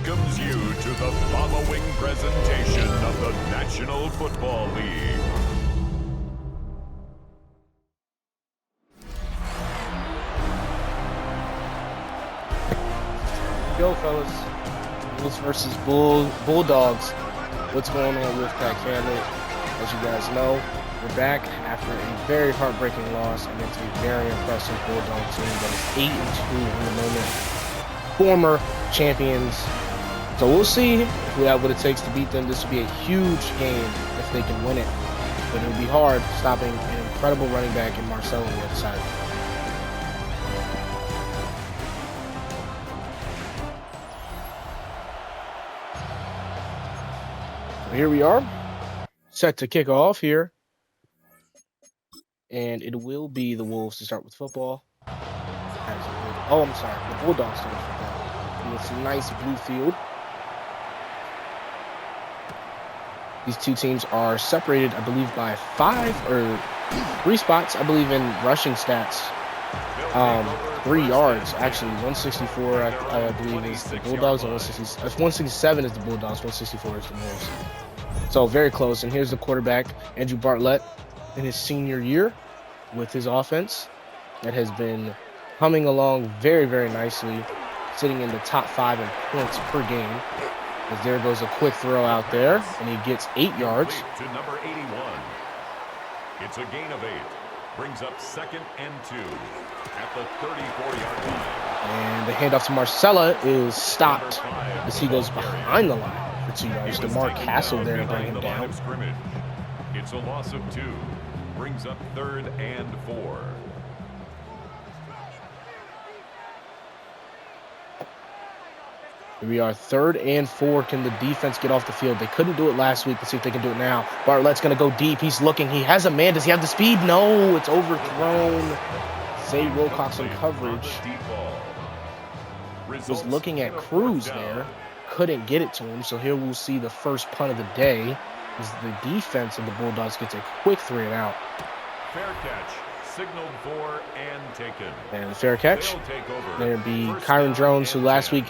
welcomes you to the following presentation of the National Football League. Go, fellas. Wolves versus Bulldogs. What's going on, Wolfpack family? As you guys know, we're back after a very heartbreaking loss against a very impressive Bulldog team that is 8-2 in the moment. Former champions. So we'll see if we have what it takes to beat them. This will be a huge game if they can win it. But it'll be hard stopping an incredible running back in Marcelo on the other side. Here we are, set to kick off here, and it will be the Wolves to start with football. Oh, I'm sorry, the Bulldogs start with football. And it's a nice blue field. These two teams are separated, I believe, by 5 or 3 spots, I believe, in rushing stats. 3 yards, actually. 164, I believe, is the Bulldogs, and 167 is the Bulldogs, 164 is the Wolves. So very close. And here's the quarterback, Andrew Bartlett, in his senior year with his offense that has been humming along very, very nicely, sitting in the top 5 in points per game. As there goes a quick throw out there, and he gets 8 yards. To number 81. It's a gain of 8. Brings up 2nd and 2 at the 34-yard line. And the handoff to Marcella is stopped as he goes behind the line for 2 yards. DeMar Castle there to bring him down. It's a loss of 2. Brings up 3rd and 4. Here we are, 3rd and 4. Can the defense get off the field? They couldn't do it last week. Let's see if they can do it now. Bartlett's going to go deep. He's looking. He has a man. Does he have the speed? No, it's overthrown. Zay Wilcox in coverage. Was looking at Cruz there. Couldn't get it to him. So here we'll see the first punt of the day as the defense of the Bulldogs gets a quick 3 and out. Fair catch. Signaled for and taken. And the fair catch. There'd be Kyron Jones, who last week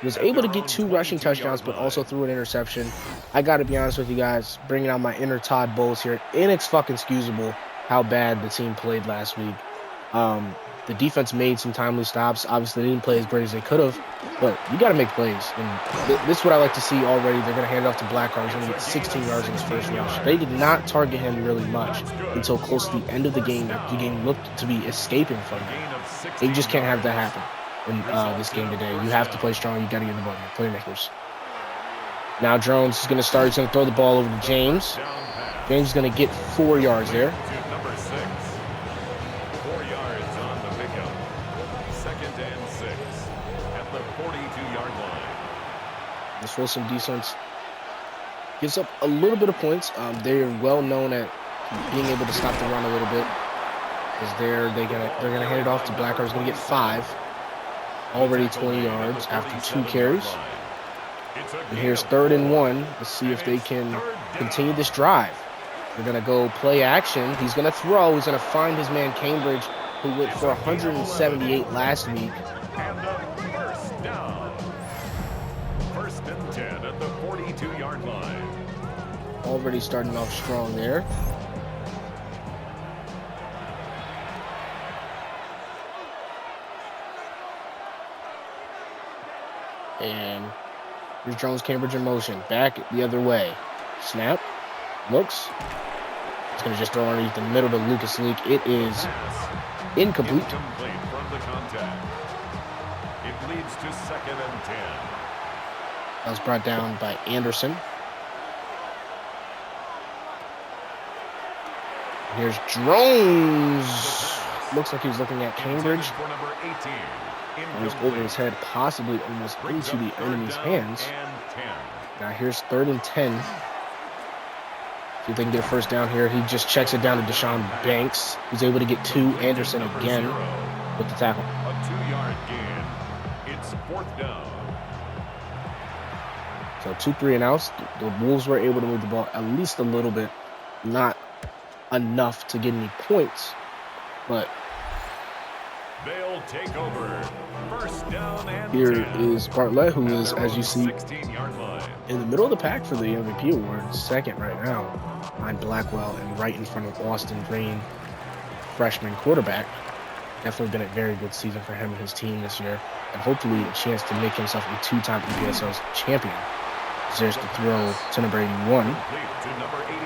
was able to get 2 rushing touchdowns, but also threw an interception. I got to be honest with you guys, bringing out my inner Todd Bowles here. Inexcusable how bad the team played last week. The defense made some timely stops. Obviously, they didn't play as great as they could have, but you got to make plays. And this is what I like to see already. They're going to hand it off to Blackheart. He's going to get 16 yards in his first rush. They did not target him really much until close to the end of the game. The game looked to be escaping from him. They just can't have that happen in this game today. You have to play strong. You got to get the ball here. Playmakers. Now Jones is going to start. He's going to throw the ball over to James. James is going to get 4 yards there. Number 6. 4 yards on the pickup. 2nd and 6 at the 42-yard line. This Folsom defense gives up a little bit of points. They are well known at being able to stop the run a little bit. Because they're gonna hand it off to Blackheart. He's going to get 5. Already 20 yards after 2 carries. And here's 3rd and 1. Let's see if they can continue this drive. They're going to go play action. He's going to throw. He's going to find his man Cambridge, who went for 178 last week. And a first down. 1st and 10 at the 42-yard line. Already starting off strong there. And here's Jones, Cambridge in motion. Back the other way. Snap. Looks. He's going to just throw underneath the middle to Lucas Leak. It is incomplete. Incomplete from the contact. It leads to 2nd and 10. That was brought down by Anderson. Here's Drones. Looks like he was looking at Cambridge. For number 18. It was over his head, possibly almost into the enemy's hands. Now here's 3rd and 10. See if they can get a first down here. He just checks it down to Deshaun Banks. He's able to get 2. Anderson again with the tackle. A 2-yard gain. It's 4th down. So 2 3 and outs. The Wolves were able to move the ball at least a little bit. Not enough to get any points, but They'll take over. First down and Here 10. is Bartlett, who is, as you see, 16-yard line. in the middle of the pack for the MVP award, second right now, behind Blackwell and right in front of Austin Green, freshman quarterback. Definitely been a very good season for him and his team this year, and hopefully a chance to make himself a two-time EPSL champion. There's the throw to number 81. Complete to number 81.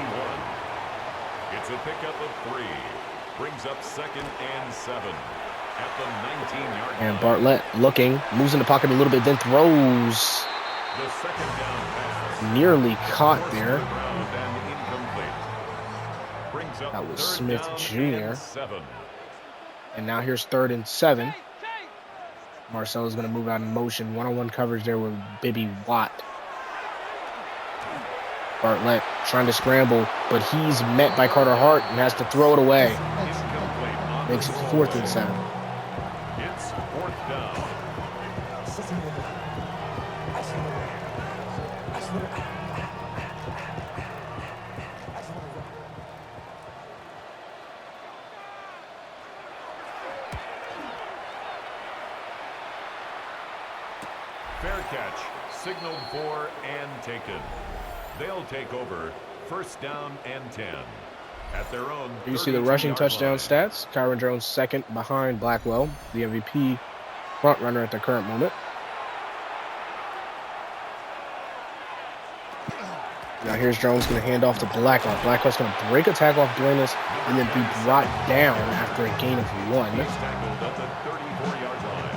It's a pickup of 3. Brings up 2nd and 7 at the 19-yard line. And Bartlett looking, moves in the pocket a little bit, then throws. The second down pass. Nearly caught there. That was Smith Jr. And now here's 3rd and 7. Marcelo's going to move out in motion. One-on-one coverage there with Bibby Watt. Bartlett trying to scramble, but he's met by Carter Hart and has to throw it away. Makes it 4th and 7. It's 4th down. Fair catch, signaled for and taken. They'll take over. First down and 10 at their own. You see the rushing touchdown stats. Kyron Jones second behind Blackwell, the MVP front runner at the current moment. Now here's Jones going to hand off to Blackwell. Blackwell's going to break a tackle off Duenas and then be brought down after a gain of 1. He's tackled at the 34-yard line.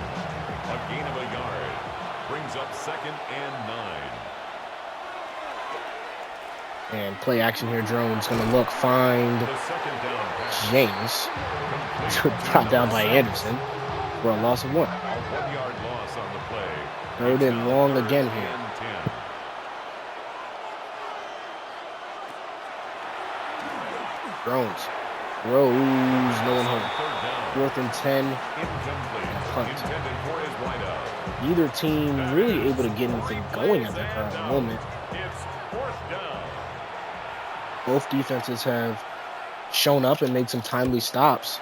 A gain of a yard. Brings up 2nd and 9. And play action here. Jones going to look, find James. Brought down by Anderson for a loss of 1. A 1-yard loss on the play. 3rd and long again here. Jones throws, no one home. 4th and 10. Punt. Neither team really able to get anything going at the current moment. Both defenses have shown up and made some timely stops.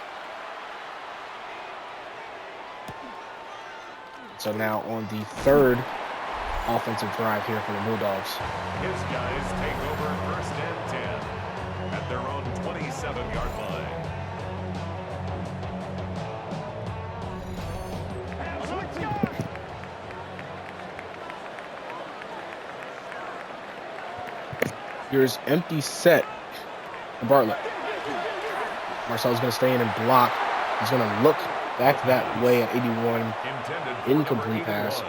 So now on the 3rd offensive drive here for the Bulldogs. His guys take over 1st and 10 at their own 27-yard line. Here's empty set for Bartlett. Marcel's going to stay in and block. He's going to look back that way at 81. Incomplete pass.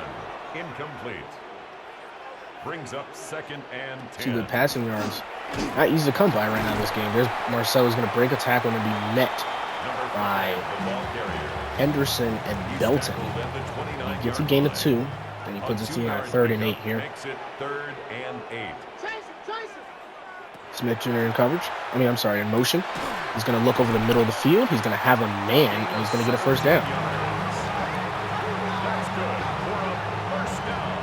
Incomplete. Brings up 2nd and 10. See the passing yards. Not easy to come by right now in this game. There's Marcelo's going to break a tackle and be met by Henderson and Belton. He gets a gain of 2. Then he puts his team on 3rd and 8 here. Makes it 3rd and 8. Smith Jr. in coverage. In motion. He's going to look over the middle of the field. He's going to have a man, and he's going to get a first down. That's good for a first down.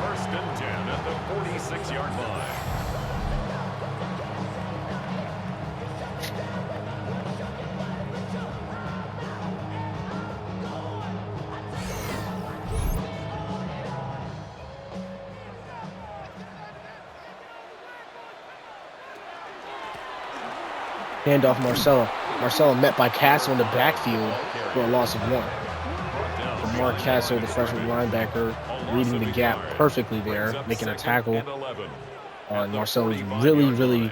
1st and 10 at the 46-yard line. Handoff Marcelo. Marcelo met by Castle in the backfield for a loss of 1. Mark Castle, the freshman linebacker, reading the gap perfectly there, making a tackle. Marcelo is really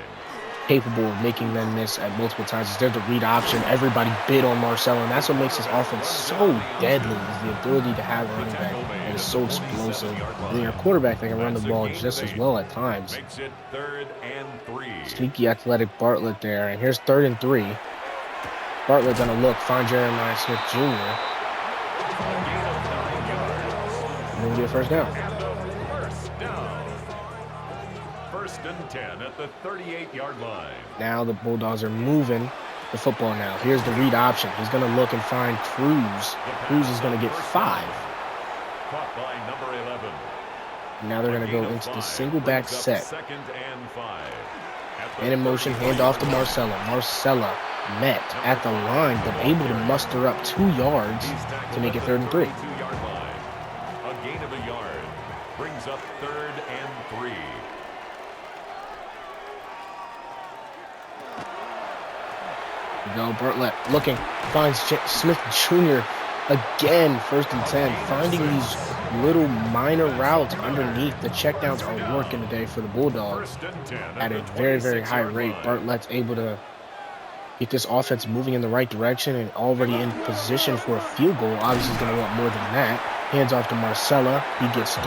capable of making them miss at multiple times. There's the read option. Everybody bid on Marcelo, and that's what makes his offense so deadly, is the ability to have a running back that is so explosive. And then your quarterback that can run the ball just as well at times. Makes it 3rd and 3. Sneaky athletic Bartlett there. And here's 3rd and 3. Bartlett gonna look, find Jeremiah Smith Jr. And then get a first down. First and 10 at the 38-yard line. Now the Bulldogs are moving the football now. Here's the read option. He's gonna look and find Cruz. Cruz is gonna get 5. Caught by number 11. Now they're gonna go into the single back set. 2nd and 5. And in motion, handoff to Marcella. Marcella met at the line, but able to muster up 2 yards to make it 3rd and 3. Yard line. A gain of a yard brings up 3rd and 3. Go Bartlett looking, finds Smith Jr. again, 1st and 10, finding these little minor routes underneath. The checkdowns are working today for the Bulldogs at a very, very high rate. Bartlett's able to get this offense moving in the right direction and already in position for a field goal. Obviously, he's going to want more than that. Hands off to Marcella. He gets 3.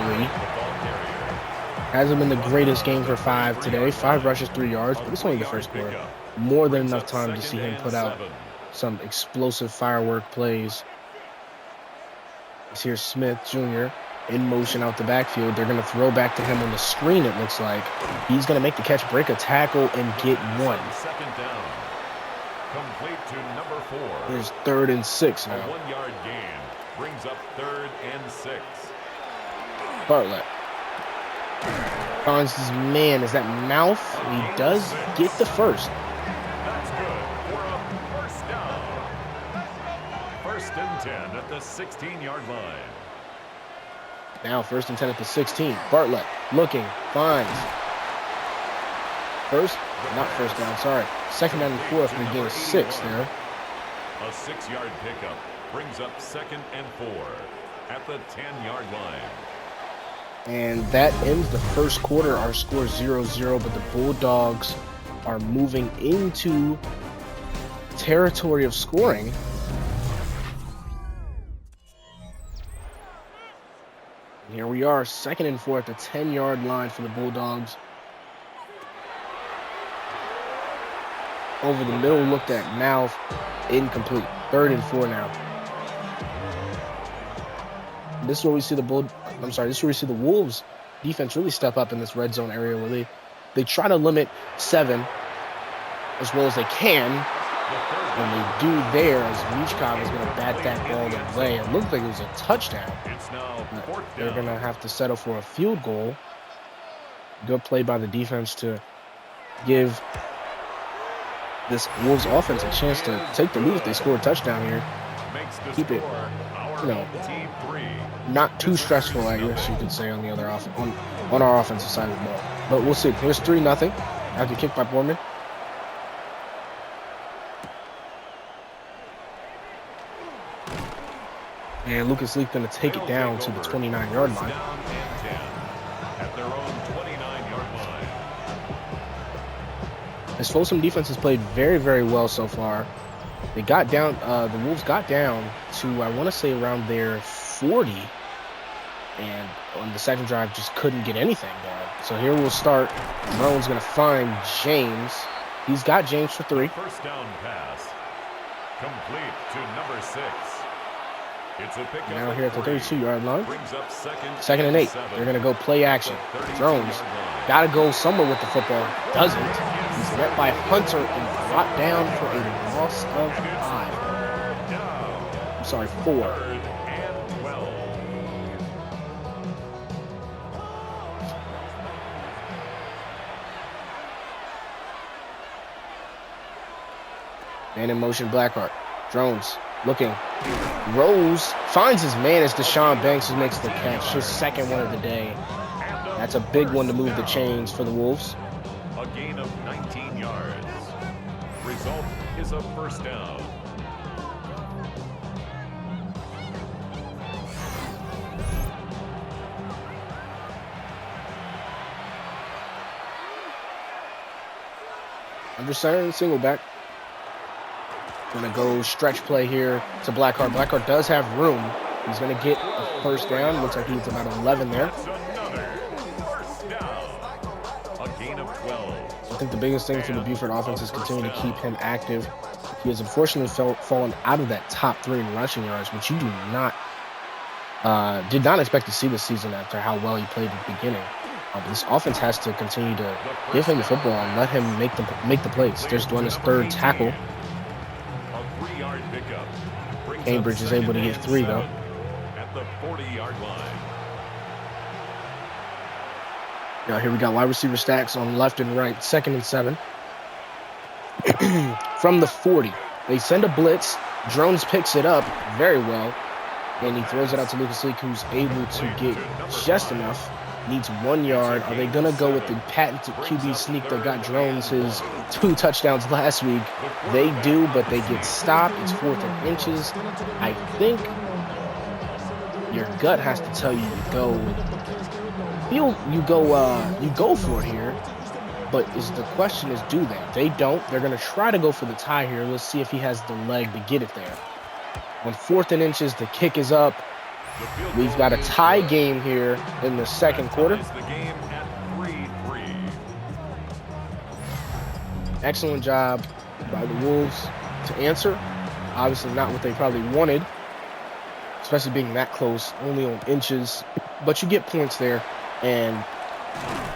Hasn't been the greatest game for 5 today. 5 rushes, 3 yards, but it's only the first quarter. More than enough time to see him put out some explosive firework plays. Here's Smith Jr. in motion out the backfield. They're going to throw back to him on the screen, it looks like. He's going to make the catch, break a tackle, and get 1. Second down. Complete to number 4. Here's 3rd and 6 now. A 1-yard gain brings up 3rd and 6. Bartlett finds his man. Is that Mouth? He does get the first. That's good for a first down. 1st and 10 at the 16-yard line. Now 1st and 10 at the 16. Bartlett looking, finds. Not first down, sorry. 2nd down and 4 after he gains 6 there. A 6-yard pickup brings up 2nd and 4 at the 10-yard line. And that ends the first quarter. Our score 0-0, but the Bulldogs are moving into territory of scoring. And here we are, 2nd and 4 at the 10-yard line for the Bulldogs. Over the middle, looked at Mouth, incomplete. 3rd and 4 now. This is where we see the Wolves defense really step up in this red zone area where they try to limit 7 as well as they can. And they do there as Michkov is going to bat that ball away. It looked like it was a touchdown. They're going to have to settle for a field goal. Good play by the defense to give this Wolves offense a chance to take the lead if they score a touchdown here. Keep it, not too stressful, I guess you could say, on the other on our offensive side of the ball. But we'll see. Here's 3-0 after kick by Borman. And Lucas Leak going to take it down to the 29-yard line. At their own 29-yard line. This Folsom defense has played very, very well so far. They got down, the Wolves got down to, I want to say, around their 40. And on the second drive, just couldn't get anything done. So here we'll start. Rowan's going to find James. He's got James for 3. First down pass. Complete to number 6. It's a pickup. Now here at the 32-yard line. Brings up 2nd and 8. They're going to go play action. Jones got to go somewhere with the football. Doesn't. He's met by Hunter and brought down for a loss of 5. I'm sorry, 4. 3rd and 12. Man in motion, Blackheart. Drones looking. Rose finds his man as Deshaun Banks who makes the catch. His 2nd one of the day. That's a big one to move the chains for the Wolves. A gain of 19 yards. Result is a first down. Under center and single back. Gonna go stretch play here to Blackheart. Blackheart does have room. He's gonna get a first down. Looks like he's about 11 there. That's another first down. A gain of 12. I think the biggest thing for the Buford offense is continuing to keep him active. He has unfortunately fallen out of that top 3 in rushing yards, which you did not expect to see this season after how well he played at the beginning. But this offense has to continue to give him the football and let him make the plays. There's Dwayne's 3rd tackle. Cambridge is able to get 3 though. At the 40-yard line. Now here we got wide receiver stacks on left and right. 2nd and 7. from the 40. They send a blitz. Drones picks it up very well, and he throws it out to Lucas Leak, who's able to get just enough. Needs 1 yard. Are they going to go with the patented QB sneak that got Drones his 2 touchdowns last week? They do, but they get stopped. It's 4th and inches. I think your gut has to tell you to go. You go for it here. But the question is, do they? They don't. They're going to try to go for the tie here. Let's see if he has the leg to get it there. On 4th and inches, the kick is up. We've got a tie game here in the second quarter. Excellent job by the Wolves to answer. Obviously not what they probably wanted, especially being that close, only on inches. But you get points there, and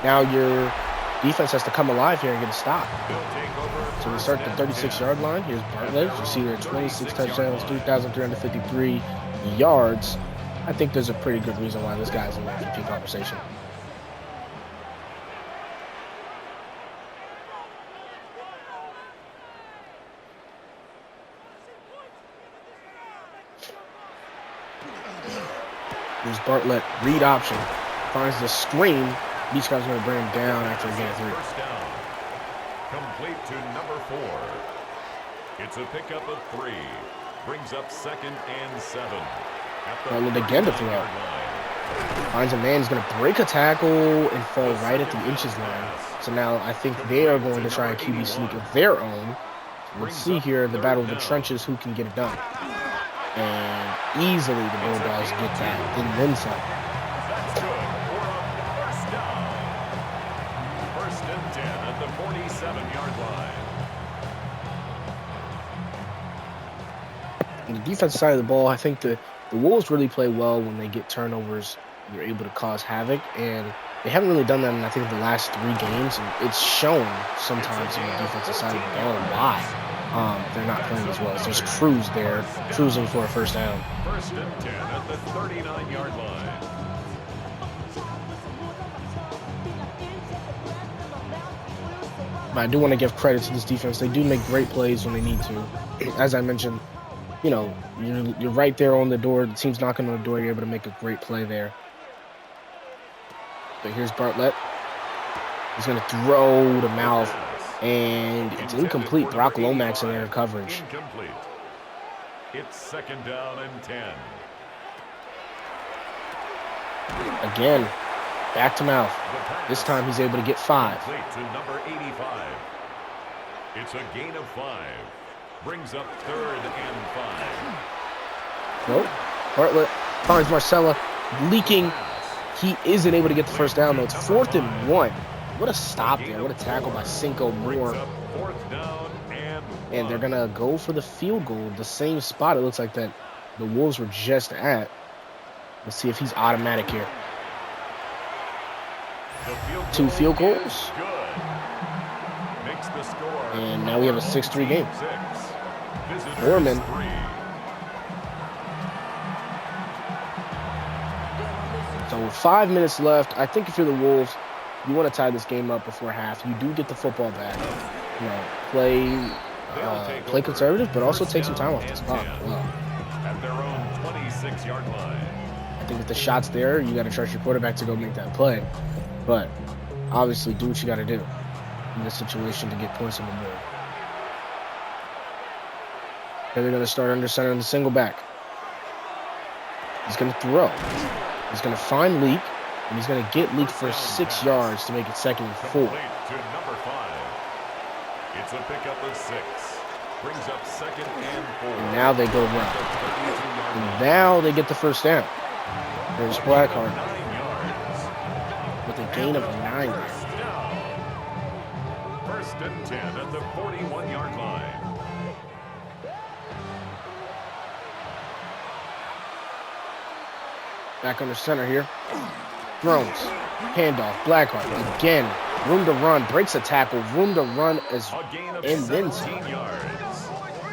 now your defense has to come alive here and get a stop. So we start at the 36-yard line. Here's Bartlett. You see there 26 touchdowns, 3,353 yards. I think there's a pretty good reason why this guy's in the MVP conversation. Here's Bartlett, read option, finds the screen. Beach guy's going to bring him down after he gets 3. First down. Complete to number 4. It's a pickup of 3. Brings up 2nd and 7. Bartlett again to throw. Finds a man who's going to break a tackle and fall right at the inches line. So now I think they are going to try a QB sneak of their own. Let's see here, the battle of the trenches, who can get it done. And easily the Bulldogs get that and then some. First and 10 at the 47-yard line. On the defensive side of the ball, I think the Wolves really play well when they get turnovers. They're able to cause havoc, and they haven't really done that in, I think, the last 3 games. And it's shown sometimes on the defensive side of the ball why they're not playing as well. There's Cruz there, cruising for a first down. First and 10 at the 39-yard line. But I do want to give credit to this defense. They do make great plays when they need to. As I mentioned, you know, you're right there on the door. The team's knocking on the door. You're able to make a great play there. But here's Bartlett. He's going to throw to mouth, and it's incomplete. Brock Lomax in there in coverage. Incomplete. It's 2nd down and 10. Again, back to mouth. This time he's able to get 5. Complete to number 85. It's a gain of 5. Brings up 3rd and 5. Nope. Bartlett finds Marcella leaking. He isn't able to get the first down, though. It's 4th and 1. What a stop there. What a tackle by Cinco Moore. And they're going to go for the field goal. The same spot it looks like that the Wolves were just at. Let's see if he's automatic here. 2 field goals. And now we have a 6-3 game. Norman. So with 5 minutes left, I think if you're the Wolves, you want to tie this game up before half. You do get the football back. You know, play conservative, but also take some time off this clock. Well, at their own 26-yard line. I think if the shot's there, you got to trust your quarterback to go make that play. But obviously, do what you got to do in this situation to get points on the board. And they're going to start under center in the single back. He's going to throw. He's going to find Leak, and he's going to get Leak for 6 yards to make it 2nd and 4. To number 5. It's a pickup of 6. Brings up 2nd and 4. And now they go run. And now they get the first down. There's Blackheart with a gain of 9. First and 10 at the 41-yard line. Back under center here. Throws. Handoff. Blackheart. Again. Room to run. Breaks a tackle. Room to run as and then some.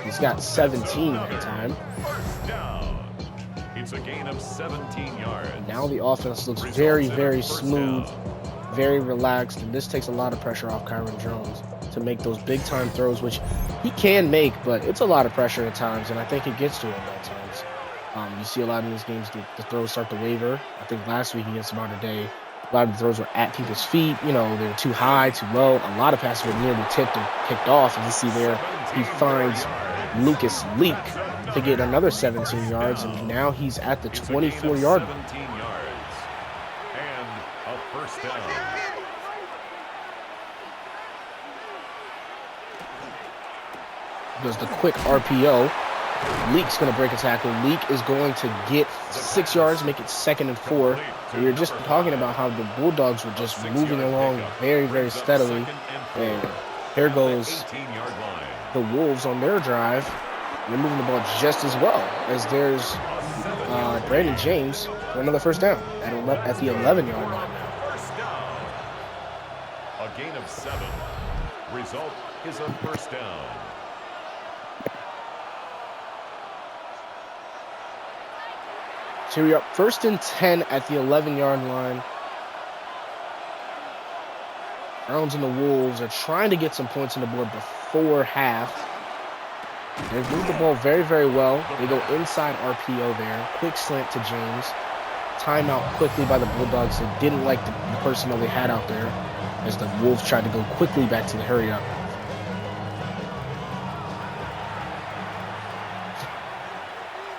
He's got 17 that time. It's a gain of 17 yards. Now the offense looks very, very smooth, very relaxed, and this takes a lot of pressure off Kyron Jones. to make those big-time throws, which he can make, but it's a lot of pressure at times, and I think it gets to him at times. You see a lot of these games, the throws start to waver. I think last week against Mater Dei, a lot of the throws were at people's feet. You know, they were too high, too low. A lot of passes were nearly tipped and picked off. And you see there, he finds Lucas Leak to get another 17 yards, and now he's at the 24-yard line. 17 yards and a first down. Does the quick RPO. Leak's going to break a tackle. Leak is going to get 6 yards, make it 2nd and 4. We were just talking about how the Bulldogs were just moving along very, very steadily. And here goes the Wolves on their drive. They're moving the ball just as well as there's Brandon James for another first down at the 11-yard line now. First down. A gain of 7. Result is a first down. So here we are, 1st and 10 at the 11-yard line. Browns and the Wolves are trying to get some points on the board before half. They've moved the ball very, very well. They go inside RPO there. Quick slant to James. Timeout quickly by the Bulldogs. They didn't like the personnel they had out there as the Wolves tried to go quickly back to the hurry up.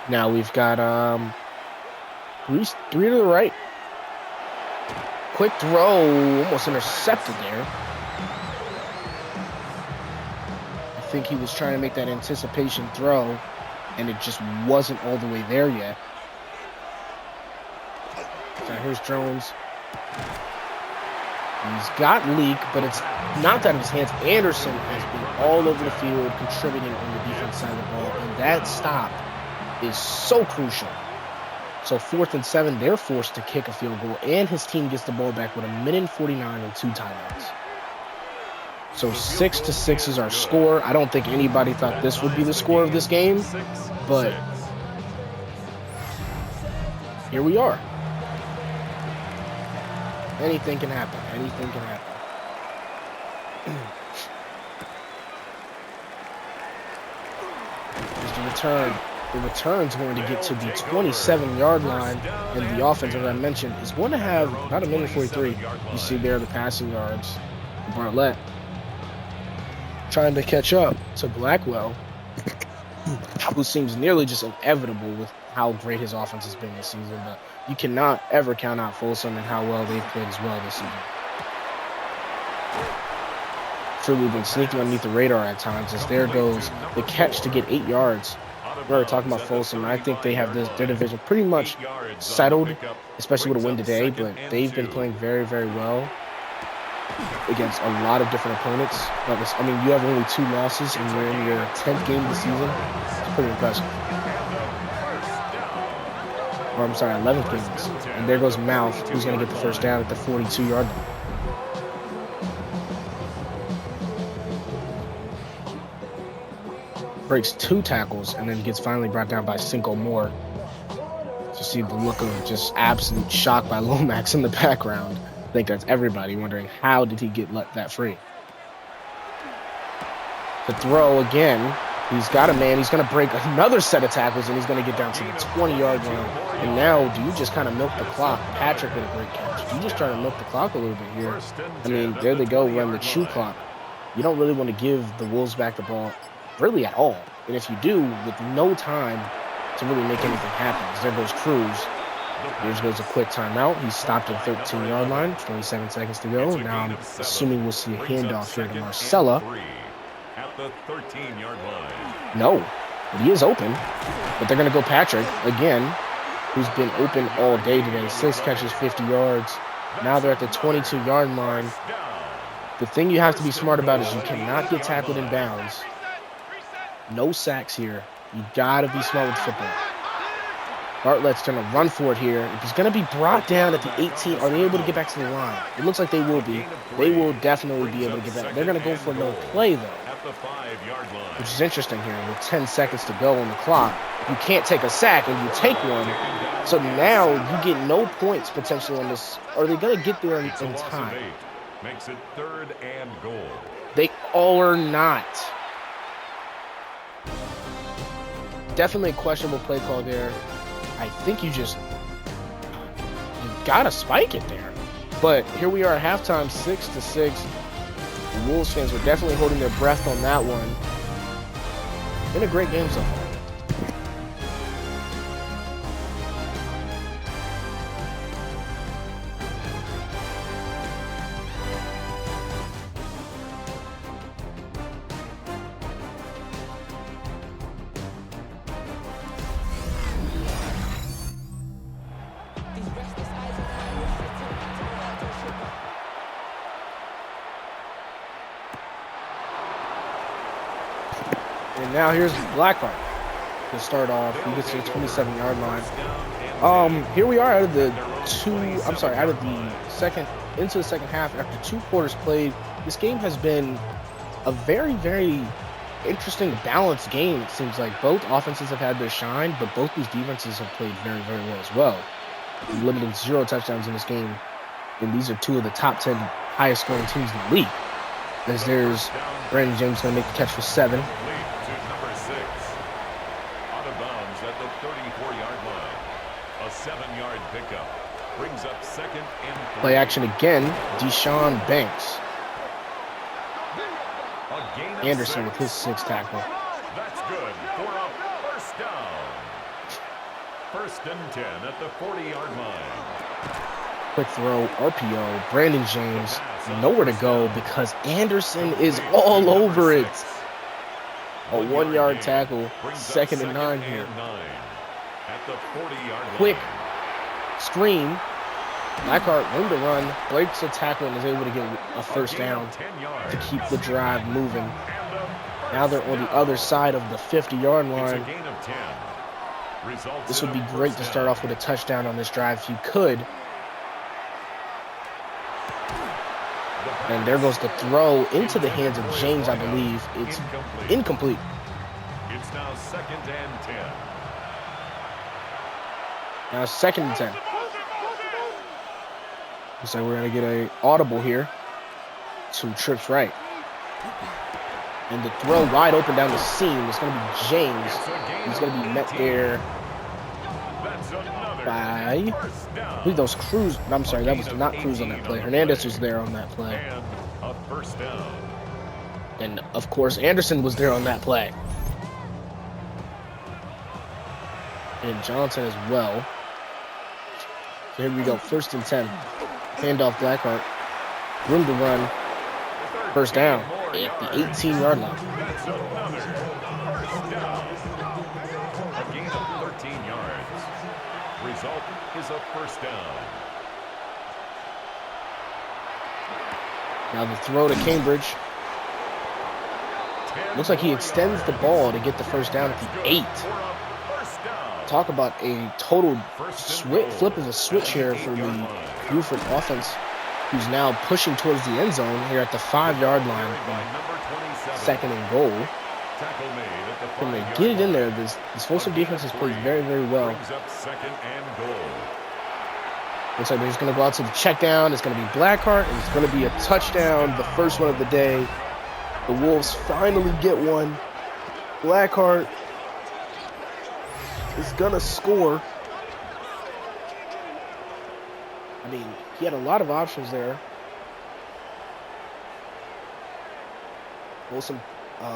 Now we've got three to the right. Quick throw, almost intercepted there. I think he was trying to make that anticipation throw, and it just wasn't all the way there yet. So here's Jones. He's got Leak, but it's not out of his hands. Anderson has been all over the field, contributing on the defense side of the ball, and that stop is so crucial. So 4th and 7, they're forced to kick a field goal, and his team gets the ball back with 1:49 and 2 timeouts. So 6-6 is our score. I don't think anybody thought this would be the score of this game, but here we are. Anything can happen. Anything can happen. Here's the return. The return's going to get to the 27-yard line, and the offense, as I mentioned, is going to have about 1:43. You see there the passing yards. Bartlett trying to catch up to Blackwell, who seems nearly just inevitable with how great his offense has been this season. But you cannot ever count out Folsom and how well they've played as well this season. Truly been sneaking underneath the radar at times, as there goes the catch to get 8 yards. We were talking about Folsom. I think they have their division pretty much settled, especially with a win today, but they've been playing very, very well against a lot of different opponents. I mean, you have only 2 losses and you're in your 10th game of the season. It's pretty impressive. Or I'm sorry, 11th game of the season. And there goes Mouth, who's going to get the first down at the 42-yard line. Breaks 2 tackles and then gets finally brought down by Cinco Moore. You see the look of just absolute shock by Lomax in the background. I think that's everybody wondering, how did he get let that free? The throw again. He's got a man. He's going to break another set of tackles, and he's going to get down to the 20-yard line. And now, do you just kind of milk the clock? Patrick with a great catch. Do you just try to milk the clock a little bit here? I mean, there they go, run the chew clock. You don't really want to give the Wolves back the ball really at all. And if you do, with no time to really make anything happen. There goes Cruz. Here goes a quick timeout. He's stopped at the 13-yard line. 27 seconds to go. Now I'm assuming we'll see a handoff here to Marcella. At the 13-yard line. No, but he is open. But they're going to go Patrick again, who's been open all day today. 6 catches, 50 yards. Now they're at the 22-yard line. The thing you have to be smart about is you cannot get tackled in bounds. No sacks here. You got to be smart with football. Bartlett's going to run for it here. If he's going to be brought down at the 18, are they able to get back to the line? It looks like they will be. They will definitely be able to get back. They're going to go for another play, though, which is interesting here. With 10 seconds to go on the clock, you can't take a sack, and you take one. So now you get no points potentially on this. Are they going to get there in time? Makes it 3rd and goal. They all are not. Definitely a questionable play call there. I think you gotta spike it there. But here we are at halftime, 6-6. The Wolves fans were definitely holding their breath on that one. Been a great game so far. And now here's Blackheart to start off. He gets to the 27-yard line. Here we are out of the second into the second half after 2 quarters played. This game has been a very, very interesting, balanced game. It seems like both offenses have had their shine, but both these defenses have played very, very well as well. We've limited 0 touchdowns in this game, and these are 2 of the top 10 highest scoring teams in the league. As there's Brandon James going to make the catch for 7. A 7-yard pickup brings up 2nd and 3. Play action again. Deshaun Banks. Anderson with his 6th tackle. That's good for a first down. 1st and 10 at the 40-yard line. Quick throw, RPO. Brandon James nowhere to go because Anderson is all over it. A 1-yard tackle. 2nd and 9 here. At the 40-yard quick screen. Blackheart room to run. Breaks a tackle and is able to get a first down to keep the drive moving. Now they're on the other side of the 50-yard line. This would be great to start off with a touchdown on this drive if you could. And there goes the throw into the hands of James, I believe. It's incomplete. It's now 2nd and 10. Now 2nd and 10. Looks like we're going to get an audible here. 2 trips right. And the throw wide open down the seam. It's going to be James. He's going to be met there by, I believe that was Cruz. I'm sorry, that was not Cruz on that play. Hernandez was there on that play. And, of course, Anderson was there on that play. And Johnson as well. So here we go, 1st and 10. Handoff Blackheart. Room to run. First down at the 18-yard line. A gain of 13 yards. Result is a first down. Now the throw to Cambridge. Looks like he extends the ball to get the first down at the 8. Talk about a total flip of a switch here for the Buford offense, who's now pushing towards the end zone here at the 5-yard line. 2nd and goal. Can they get it in there? This Folsom defense has played very, very well. Looks like they're just going to go out to the check down. It's going to be Blackheart, and it's going to be a touchdown, the first one of the day. The Wolves finally get one. Blackheart is going to score. I mean, he had a lot of options there. Folsom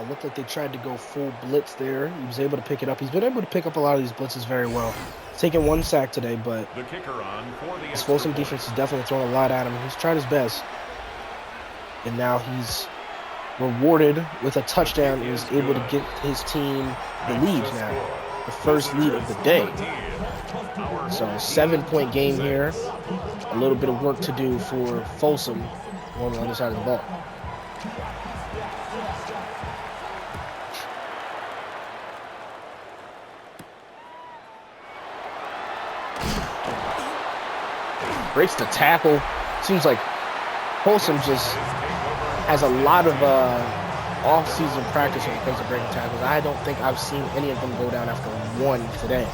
looked like they tried to go full blitz there. He was able to pick it up. He's been able to pick up a lot of these blitzes very well. Taking 1 sack today, but this Folsom defense is definitely throwing a lot at him. He's tried his best. And now he's rewarded with a touchdown. He was able to get his team the lead now. The first lead of the day. So 7-point game here. A little bit of work to do for Folsom on the other side of the ball. Breaks the tackle. Seems like Folsom just has a lot of off-season practice when it comes to breaking tackles. I don't think I've seen any of them go down after one today.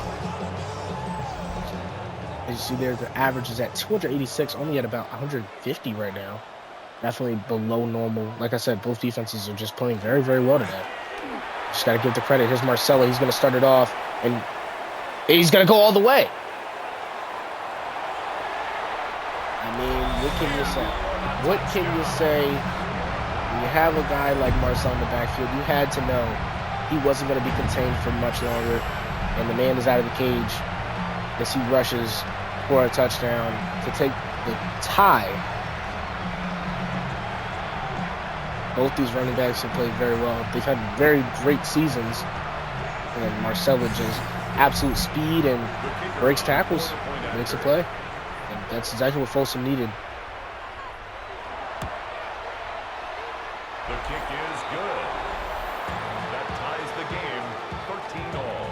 As you see there, the average is at 286, only at about 150 right now. Definitely below normal. Like I said, both defenses are just playing very, very well today. Just got to give the credit. Here's Marcelo. He's going to start it off, and he's going to go all the way. I mean, what can you say? What can you say when you have a guy like Marcelo in the backfield? You had to know he wasn't going to be contained for much longer, and the man is out of the cage as he rushes for a touchdown to take the tie. Both these running backs have played very well. They've had very great seasons. And Marcelo just absolute speed and breaks tackles, makes a play. And that's exactly what Folsom needed. The kick is good. That ties the game 13-all.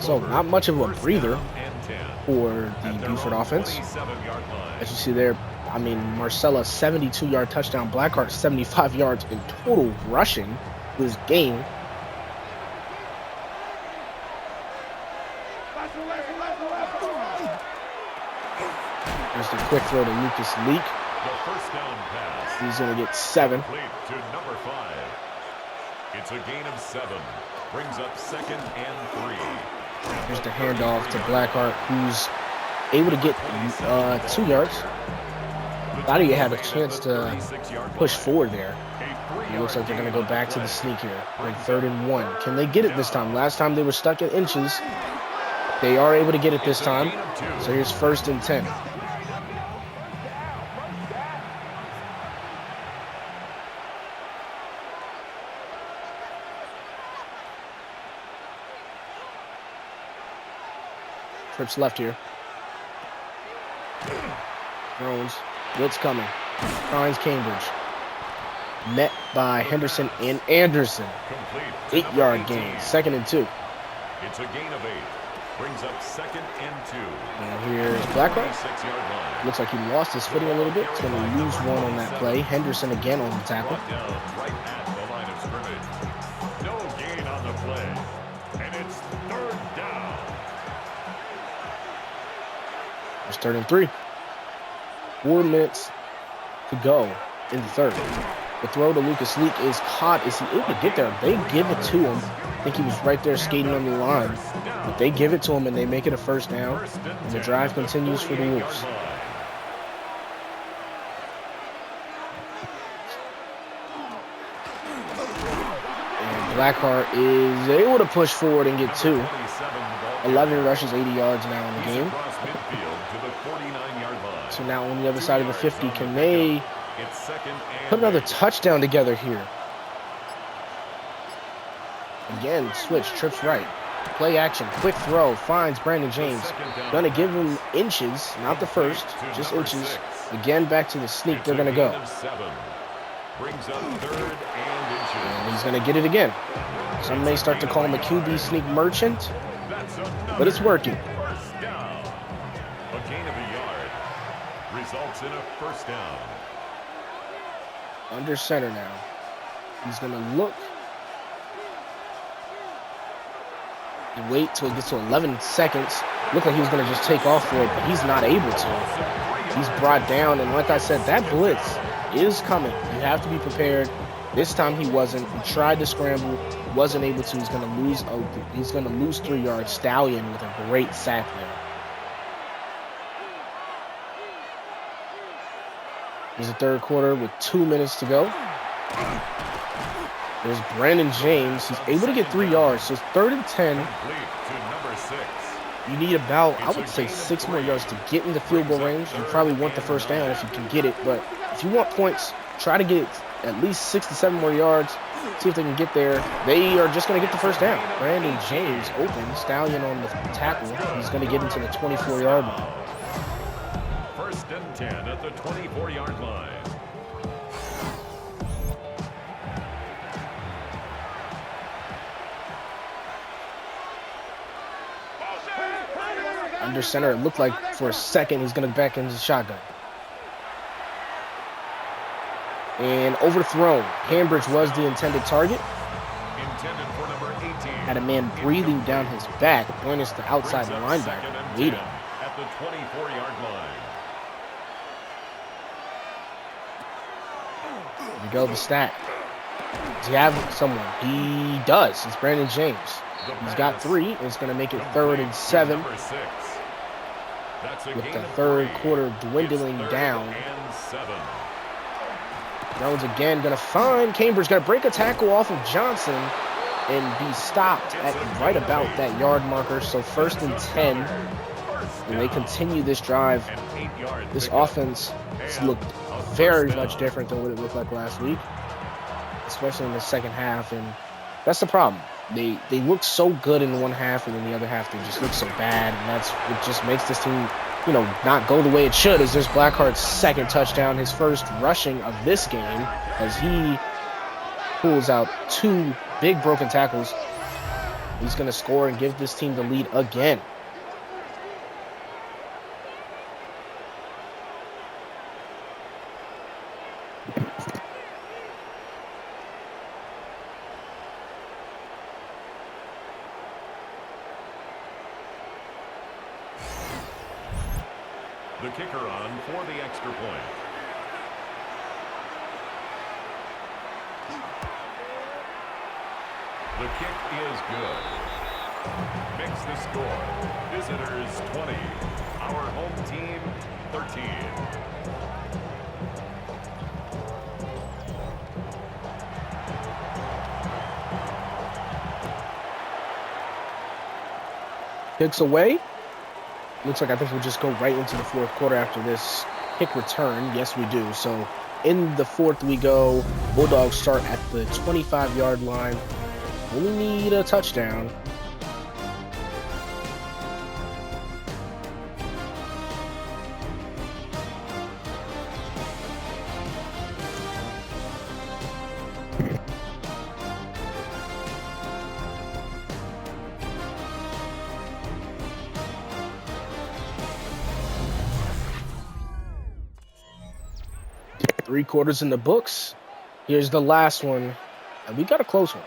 So not much of a breather for the Buford offense. As you see there, I mean, Marcella 72-yard touchdown, Blackheart 75 yards in total rushing this game. There's the quick throw to Lucas Leak. He's going to get 7. To number 5. It's a gain of 7. Brings up 2nd and 3. Here's the handoff to Blackheart, who's able to get 2 yards. Thought he had a chance to push forward there. It looks like they're going to go back to the sneak here. Like 3rd and 1. Can they get it this time? Last time they were stuck in inches. They are able to get it this time. So here's 1st and 10. Trips left here. Jones. Blitz coming. Finds Cambridge. Met by Henderson and Anderson. 8-yard gain. 2nd and 2. It's a gain of 8. Brings up 2nd and 2. And here's Blackheart. Looks like he lost his footing a little bit. He's going to lose 1 on that play. Henderson again on the tackle. Right at the line of scrimmage. No gain on the play. And it's 3rd down. It's 3rd and 3. 4 minutes to go in the 3rd. The throw to Lucas Leak is caught. Is he able to get there? They give it to him. I think he was right there skating on the line. But they give it to him and they make it a 1st down. And the drive continues for the Wolves. And Blackheart is able to push forward and get 2. 11 rushes, 80 yards now in the game. So now on the other side of the 50, can they put another touchdown together here? Again, switch, trips right. Play action, quick throw, finds Brandon James. Gonna give him inches, not the 1st, just inches. Again, back to the sneak, they're gonna go. And he's gonna get it again. Some may start to call him a QB sneak merchant, but it's working. Results in a 1st down. Under center now. He's going to look and wait till it gets to 11 seconds. Looked like he was going to just take off for it, but he's not able to. He's brought down, and like I said, that blitz is coming. You have to be prepared. This time he wasn't. He tried to scramble, wasn't able to. He's going to lose 3 yards. Stallion with a great sack there. Here's the 3rd quarter with 2 minutes to go. There's Brandon James. He's able to get 3 yards. So it's 3rd and 10. You need about, I would say, 6 more yards to get into field goal range. You probably want the 1st down if you can get it. But if you want points, try to get at least 6 to 7 more yards. See if they can get there. They are just going to get the 1st down. Brandon James open. Stallion on the tackle. He's going to get into the 24-yard line. 1st and 10 at the 24-yard line. under center. It looked like for a second he's going to back into the shotgun. And overthrown. Cambridge was the intended target. Had a man breathing down his back. Points the outside linebacker. Waiting. At the 24-yard line. Here we go, the stat. Does he have someone? He does. It's Brandon James. He's got 3. And it's going to make it 3rd and 7. With the third quarter dwindling down. Jones again going to find Cambridge. Got to break a tackle off of Johnson and be stopped at right about that yard marker. So 1st and 10. And they continue this drive. This offense has looked very much different than what it looked like last week, especially in the second half. And that's the problem. They look so good in one half, and in the other half they just look so bad. And that's what just makes this team, you know, not go the way it should. Is there's Blackheart's 2nd touchdown, his 1st rushing of this game, as he pulls out 2 big broken tackles. He's going to score and give this team the lead again. The kicker on for the extra point. The kick is good. Makes the score. Visitors 20. Our home team 13. Kicks away. Looks like I think we'll just go right into the 4th quarter after this kick return. Yes, we do. So in the 4th we go. Bulldogs start at the 25-yard line. Only need a touchdown. Three quarters in the books. Here's the last one. And we got a close one.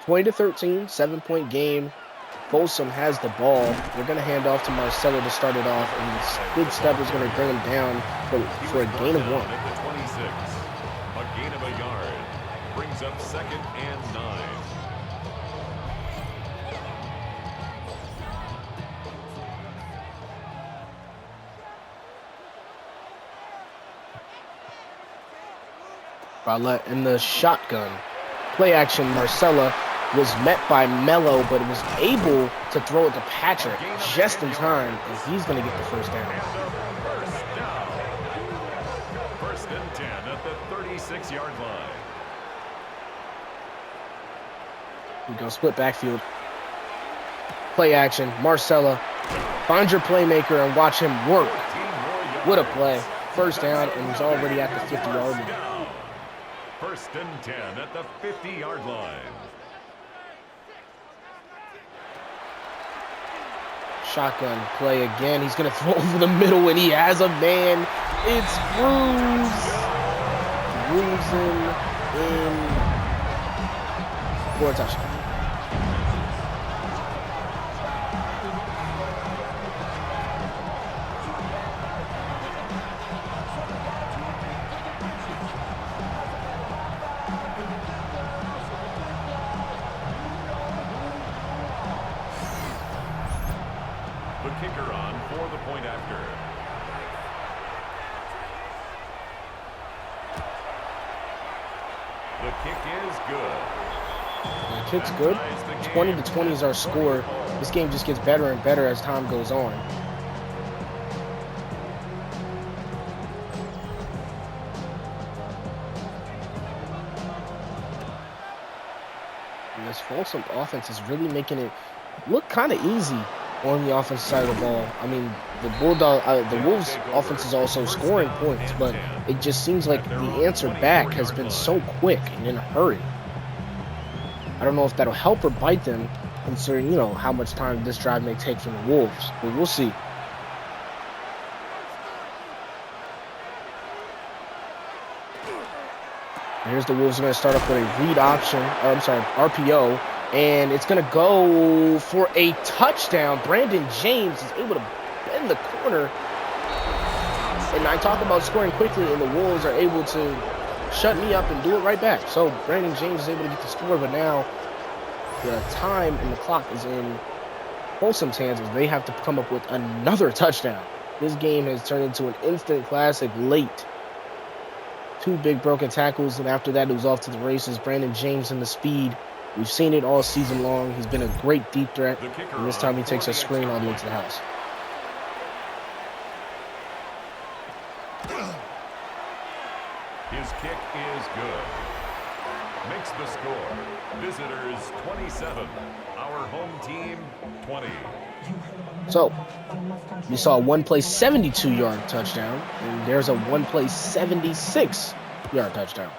20-13, 7-point game. Folsom has the ball. They're going to hand off to Marcelo to start it off. And this big step is going to bring him down for a gain of 1. At the 26. A gain of a yard. Brings up 2nd and 9. Rowlett in the shotgun. Play action, Marcella was met by Mello, but was able to throw it to Patrick just in time, and he's going to get the 1st down. First and 10 at the 36-yard line. We go split backfield. Play action, Marcella. Find your playmaker and watch him work. What a play. 1st down, and he's already at the 50-yard line. 1st and 10 at the 50-yard line. Shotgun play again. He's going to throw over the middle, and he has a man. It's Bruce. Bruising in for a touchdown. The kicker on for the point after. The kick is good. The kick's good. 20-20 is our score. This game just gets better and better as time goes on. And this Folsom offense is really making it look kind of easy on the offensive side of the ball. I mean, the Wolves' offense is also scoring points, but it just seems like the answer back has been so quick and in a hurry. I don't know if that'll help or bite them, considering, you know, how much time this drive may take from the Wolves, but we'll see. Here's the Wolves are going to start off with a read option, or I'm sorry, RPO, and it's going to go for a touchdown. Brandon James is able to bend the corner. And I talk about scoring quickly, and the Wolves are able to shut me up and do it right back. So Brandon James is able to get the score, but now the time and the clock is in Folsom's hands as they have to come up with another touchdown. This game has turned into an instant classic late. 2 big broken tackles, and after that it was off to the races. Brandon James and the speed. We've seen it all season long. He's been a great deep threat, and this time he takes a screen all the way to the house. His kick is good. Makes the score. Visitors 27. Our home team 20. So, we saw a one-play 72-yard touchdown, and there's a one-play 76-yard touchdown.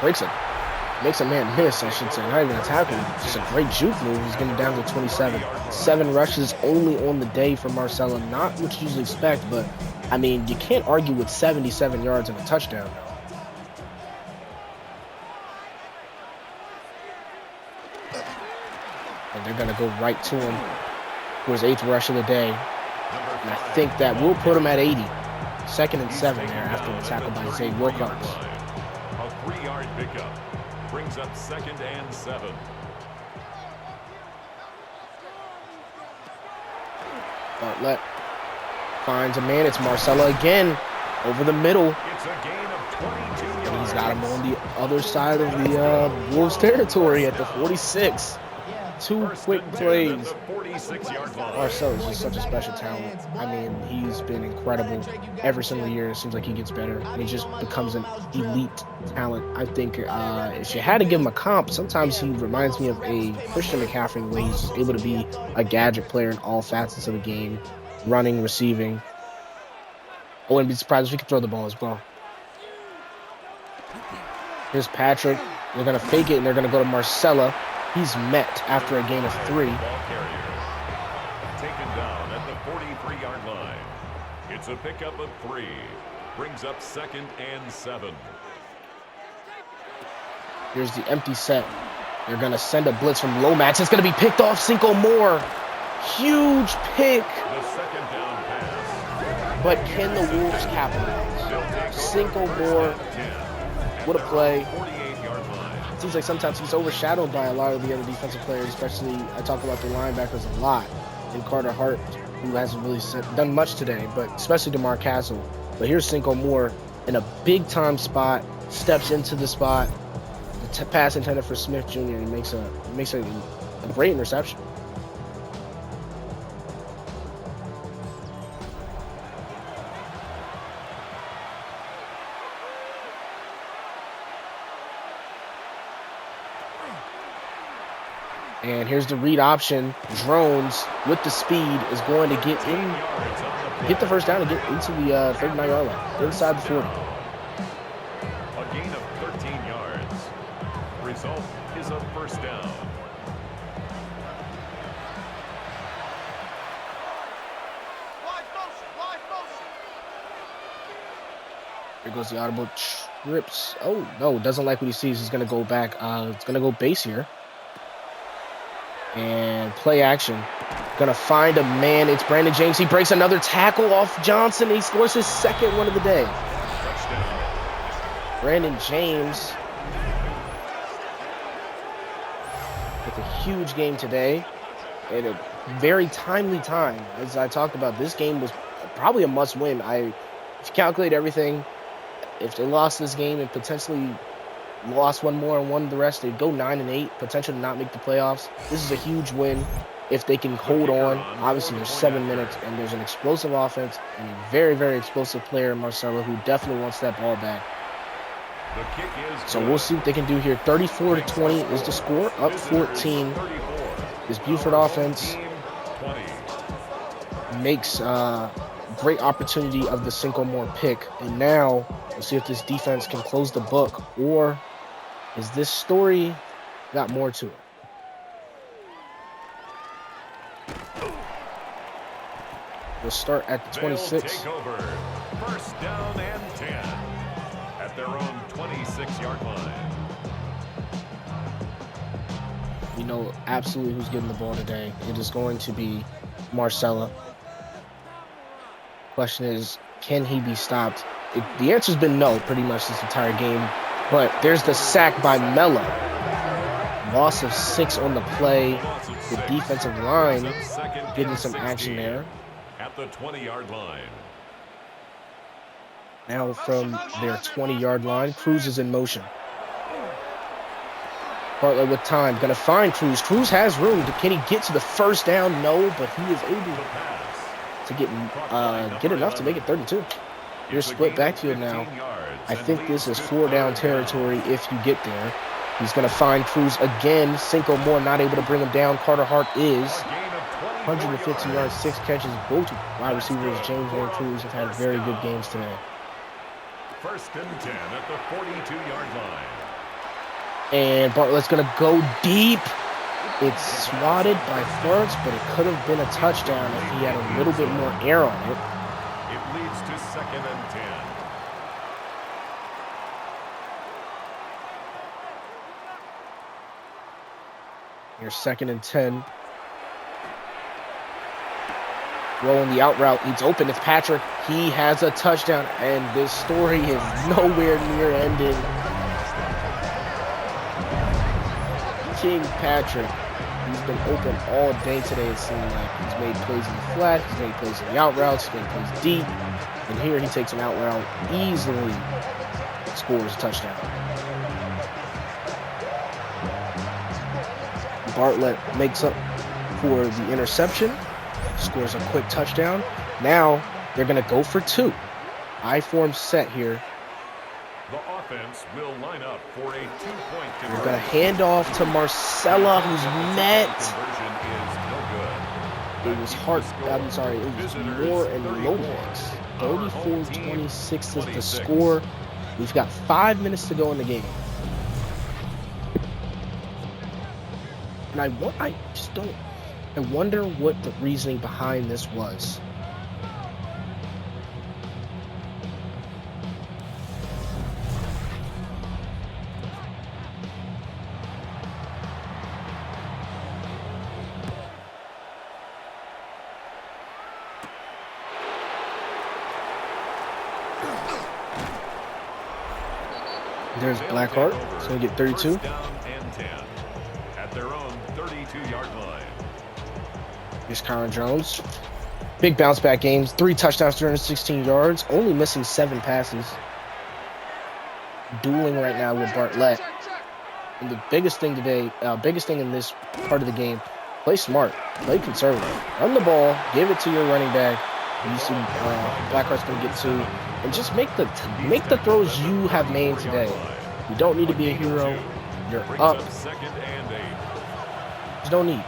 Breaks it. Makes a man miss, I should say. Not even a tackle. Just a great juke move. He's getting down to 27. 7 rushes only on the day for Marcelo. Not what you usually expect, but, I mean, you can't argue with 77 yards and a touchdown, though. And they're going to go right to him for his 8th rush of the day. And I think that will put him at 80. 2nd and 7 there after a tackle by Zay Wilcox. A 3-yard pickup brings up 2nd and 7. Bartlett finds a man. It's Marcelo again over the middle. It's a gain of 22 yards. And he's got him on the other side of the Wolves territory at the 46. 2 quick plays. Marcelo is just such a special talent. I mean, he's been incredible every single year. It seems like he gets better. And he just becomes an elite talent. I think if you had to give him a comp, sometimes he reminds me of a Christian McCaffrey, where he's able to be a gadget player in all facets of the game, running, receiving. I wouldn't be surprised if he could throw the ball as well. Here's Patrick. They're going to fake it, and they're going to go to Marcelo. He's met after a gain of 3. Taken down at the 43-yard line. It's a pickup of 3. Brings up 2nd and 7. Here's the empty set. They're going to send a blitz from Lomax. It's going to be picked off. Cinco Moore. Huge pick. The 2nd down pass. But can the Wolves capitalize? Cinco Moore. What a play. Seems like sometimes he's overshadowed by a lot of the other defensive players, especially I talk about the linebackers a lot. And Carter Hart, who hasn't really done much today, but especially DeMar Castle. But here's Cinco Moore in a big-time spot, steps into the spot. The pass intended for Smith Jr. He makes a great interception. And here's the read option. Drones with the speed is going to get the first down and get into the 39-yard line, inside the 40. A gain of 13 yards. Result is a first down. Here goes the audible trips. Oh, no, doesn't like what he sees. He's going to go back. It's going to go base here. And play action. Gonna find a man. It's Brandon James. He breaks another tackle off Johnson. He scores his 2nd one of the day. Brandon James with a huge game today at a very timely time. As I talked about, this game was probably a must-win. If you calculate everything, if they lost this game and potentially lost one more and won the rest, they'd go 9-8, potentially not make the playoffs. This is a huge win if they can hold on. Obviously, there's 7 minutes, and there's an explosive offense and a very, very explosive player, Marcelo, who definitely wants that ball back. So we'll see what they can do here. 34-20 is the score, up 14. This Buford offense makes great opportunity of the Cinco Moore pick, and now we'll see if this defense can close the book, or is this story got more to it? We'll start at the 26. They'll take over. First down and 10 at their own 26-yard line. We know absolutely who's getting the ball today. It is going to be Marcella. Question is, can he be stopped? The answer's been no pretty much this entire game. But there's the sack by Mella. Loss of 6 on the play. The defensive line getting some action there. At the 20-yard line. Now from their 20-yard line, Cruz is in motion. Bartlett with time, gonna find Cruz. Cruz has room. Can he get to the first down? No, but he is able to get enough to make it 32. Here's split backfield now. I think this is 4-down territory if you get there. He's gonna find Cruz again. Cinco Moore not able to bring him down. Carter Hart is 150 yards, 6 catches. Both wide receivers, James and Cruz, have had very good games today. First and 10 at the 42-yard line. And Bartlett's going to go deep. It's swatted by Farts, but it could have been a touchdown if he had a little bit more air on it. It leads to second and 10. Here's second and 10. Rolling the out route. It's open. It's Patrick. He has a touchdown, and this story is nowhere near ending. King Patrick, he's been open all day today, it seemed like. He's made plays in the flat, he's made plays in the out routes, he's made plays deep, and here he takes an out route, easily scores a touchdown. Bartlett makes up for the interception, scores a quick touchdown. Now they're going to go for 2. I-form set here. The offense will line up for a 2-point conversion. We're going to hand off to Marcella, who's met. It was Hart. I'm sorry. It was Moore and Lomax. 34-26 is the score. We've got 5 minutes to go in the game. And I wonder what the reasoning behind this was. There's Blackheart. He's going to get 32. At their own 32-yard line. Here's Kyron Jones. Big bounce back games. 3 touchdowns, 316 yards. Only missing 7 passes. Dueling right now with Bartlett. And the biggest thing today, biggest thing in this part of the game, play smart. Play conservative. Run the ball. Give it to your running back. You see Blackheart's going to get 2. And just make the throws you have made today. You don't need to be a hero. You're up. There's no need.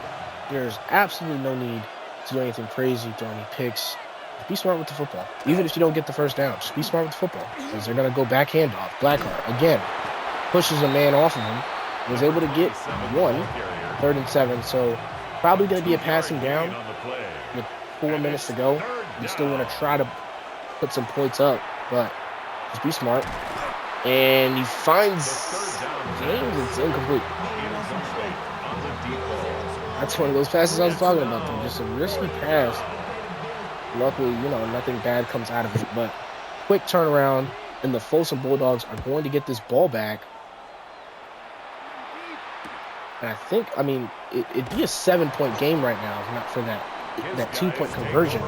There's absolutely no need to do anything crazy, throw any picks. Just be smart with the football. Even if you don't get the first down, just be smart with the football. Because they're going to go back handoff. Blackheart, again, pushes a man off of him. Was able to get 1, 3rd and 7. So probably going to be a passing down with 4 minutes to go. You still want to try to put some points up, but just be smart. And he finds James. It's incomplete. That's one of those passes I was talking about, though. Just a risky pass. Luckily, nothing bad comes out of it. But quick turnaround, and the Folsom Bulldogs are going to get this ball back. And I think, it'd be a 7-point game right now if not for that 2-point conversion.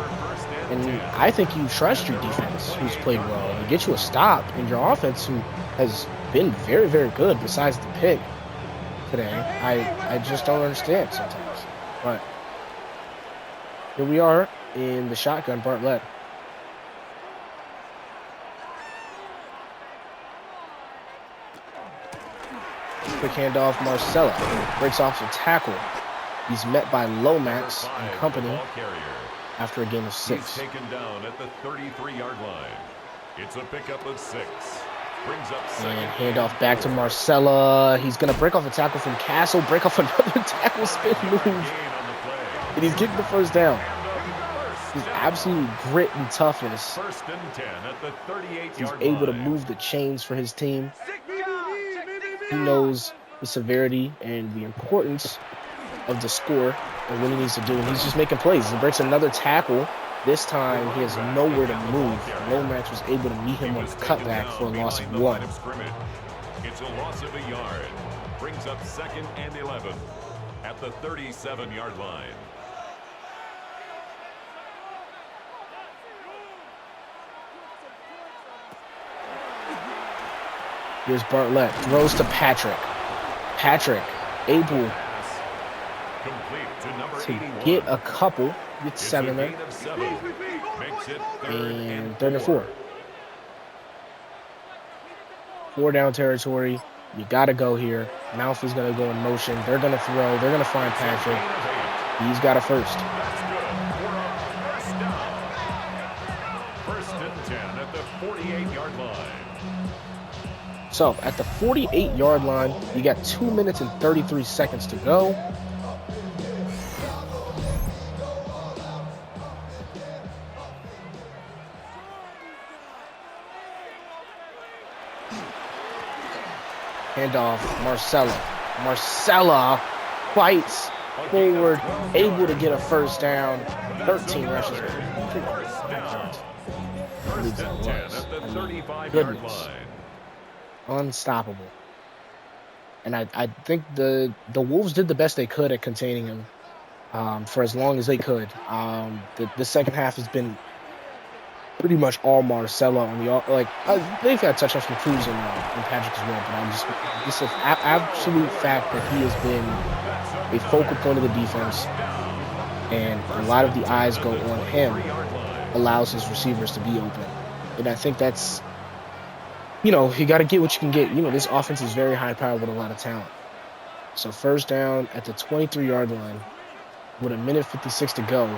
And I think you trust your defense, who's played well, and get you a stop, and your offense, who has been very, very good besides the pick today. I just don't understand sometimes. But here we are in the shotgun, Bartlett. Quick handoff, Marcella breaks off a tackle. He's met by Lomax and company after a gain of 6. He's taken down at the 33-yard line. It's a pickup of 6. Brings up second. And handoff back to Marcella. He's going to break off a tackle from Castle, break off another tackle spin move. And he's getting the first down. his absolute grit and toughness, First and 10 at the 38-yard he's line. able to move the chains for his team. He knows the severity and the importance of the score and what he needs to do. And he's just making plays. He breaks another tackle. This time, he has nowhere to move. Lomax was able to meet him on the cutback for a loss of 1. It's a loss of a yard. Brings up 2nd and 11 at the 37-yard line. Here's Bartlett. Throws to Patrick. Patrick able to get a couple. Get 7 there. And 3rd and 4. 4 down territory. You got to go here. Mouth is going to go in motion. They're going to throw. They're going to find Patrick. He's got a first. First and 10 at the 48-yard line. So at the 48-yard line, you got 2 minutes and 33 seconds to go. Handoff, Marcella fights forward, able to get a first down. 13 rushes. Goodness. Unstoppable. And I think the Wolves did the best they could at containing him for as long as they could. The second half has been pretty much all Marcella on the they've had touchdowns from Cruz and Patrick as well, but I'm just an absolute fact that he has been a focal point of the defense, and a lot of the eyes go on him, allows his receivers to be open, and I think that's, you got to get what you can get. This offense is very high powered with a lot of talent. So first down at the 23-yard line with 1:56 to go.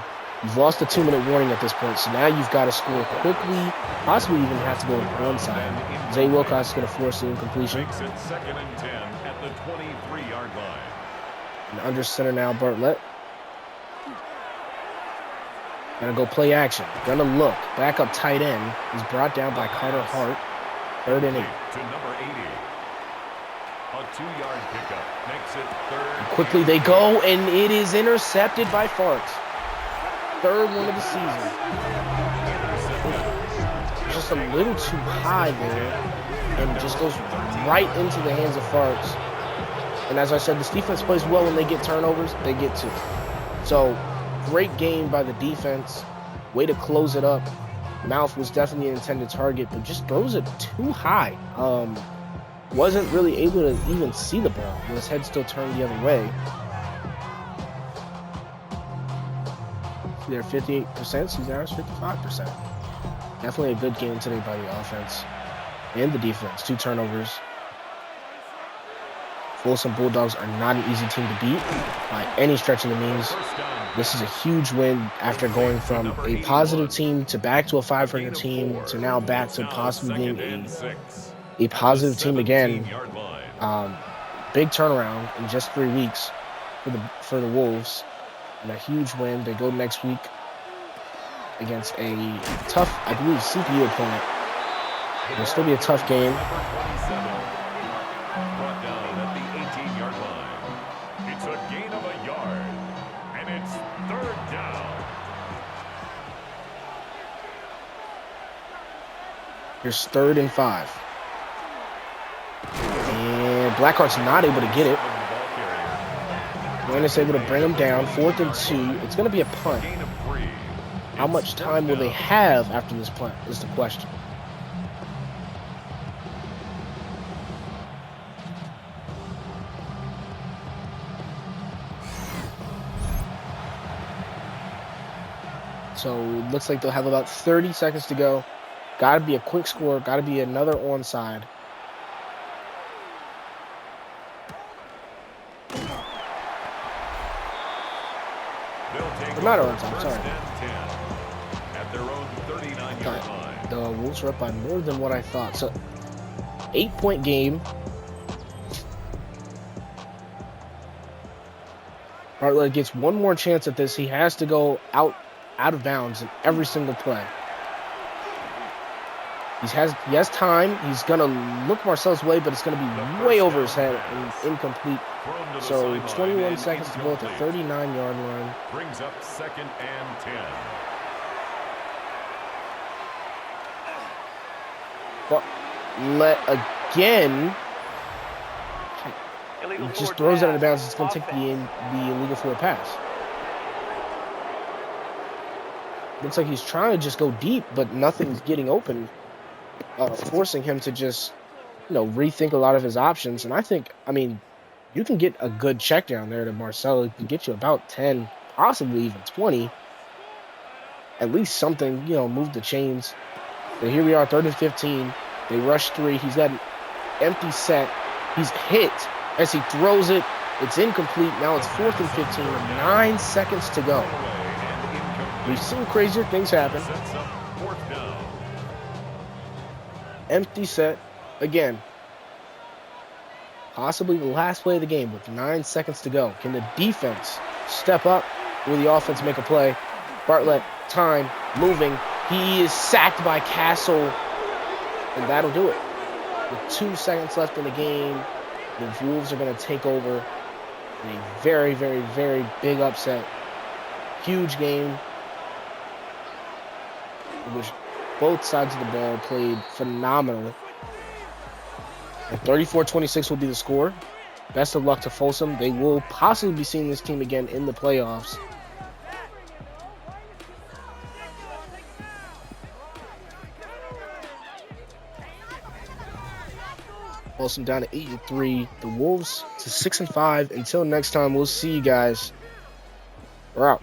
You've lost the 2-minute warning at this point, so now you've got to score quickly, possibly even have to go to one side. Zay Wilcox is going to force the incompletion. Makes it 2nd and 10 at the 23-yard line. And under center now, Bartlett. Gonna go play action. Gonna look. Backup tight end is brought down by Carter Hart. 3rd and 8. To number 80. A 2-yard pickup makes it 3rd. And quickly they go, and it is intercepted by Farks. 3rd one of the season. Just a little too high there, and just goes right into the hands of Farks. And as I said, this defense plays well when they get turnovers. They get 2. So great game by the defense. Way to close it up. Mouth was definitely an intended target, but just throws it too high. Wasn't really able to even see the ball. His head still turned the other way. They're 58%, he's averaged 55%. Definitely a good game today by the offense and the defense. 2 turnovers. Folsom Bulldogs are not an easy team to beat by any stretch of the means. This is a huge win after going from a positive team to back to a 500 team to now back to possibly being a positive team again. Big turnaround in just 3 weeks for the Wolves. And a huge win. They go next week against a tough, I believe, CPU opponent. It'll still be a tough game. Brought down at the 18-yard line. It's a gain of a yard, and it's 3rd down. Here's 3rd and 5. And Blackheart's not able to get it. Is able to bring him down. 4th and 2. It's going to be a punt. How much time will they have after this punt is the question. So it looks like they'll have about 30 seconds to go. Got to be a quick score. Got to be another onside. Not onside, sorry. At their own 39-yard line. The Wolves are up by more than what I thought. So 8-point game. Bartlett gets one more chance at this. He has to go out out of bounds in every single play. He has time. He's going to look Marcel's way, but it's going to be way over his head and incomplete. So 21 seconds to go at the 39-yard line. Brings up 2nd and 10. Bartlett again. He just throws it out of bounds. It's going to take the illegal forward pass. Looks like he's trying to just go deep, but nothing's getting open, forcing him to just, rethink a lot of his options. And I mean, you can get a good check down there to Marcelo. It can get you about 10, possibly even 20. At least something, move the chains. But here we are, 3rd and 15. They rush 3. He's got an empty set. He's hit as he throws it. It's incomplete. Now it's 4th and 15 with 9 seconds to go. We've seen crazier things happen. Empty set again. Possibly the last play of the game with 9 seconds to go. Can the defense step up? Will the offense make a play? Bartlett, time, moving. He is sacked by Castle, and that'll do it. With 2 seconds left in the game, the Wolves are going to take over in a very, very, very big upset. Huge game in which both sides of the ball played phenomenally. And 34-26 will be the score. Best of luck to Folsom. They will possibly be seeing this team again in the playoffs. Folsom down to 8-3. The Wolves to 6-5. Until next time, we'll see you guys. We're out.